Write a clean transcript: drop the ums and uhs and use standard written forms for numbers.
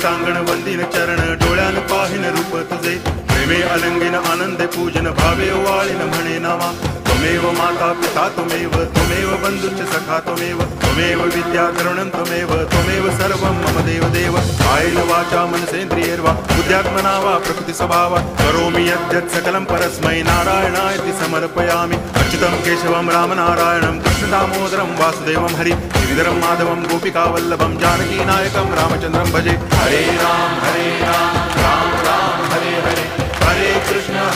टांगण वंदिन चरण डोळ्यान पाहिन रूप तुझे प्रेमे अलंगिन आनंदे पूजन भावे वाळिन म्हणे नावा त्वमेव माता पिता त्वमेव बंधुश्च सखा त्वमेव विद्या द्रवणं त्वमेव सर्वं मम देव देव कायेन वाचा मनसेन्द्रियैर्वा बुद्ध्यात्मना वा प्रकृति स्वभावा करोमि यद्यत् सकलं परस्मै नारायणायति समर्पयामि अच्युतं केशवं रामनारायणं कृष्णदामोदरं वासुदेवं हरि गिरिधरं माधवं गोपिकावल्लभं जानकीनायकं रामचन्द्रं भजे हरे राम राम राम हरे हरे हरे कृष्ण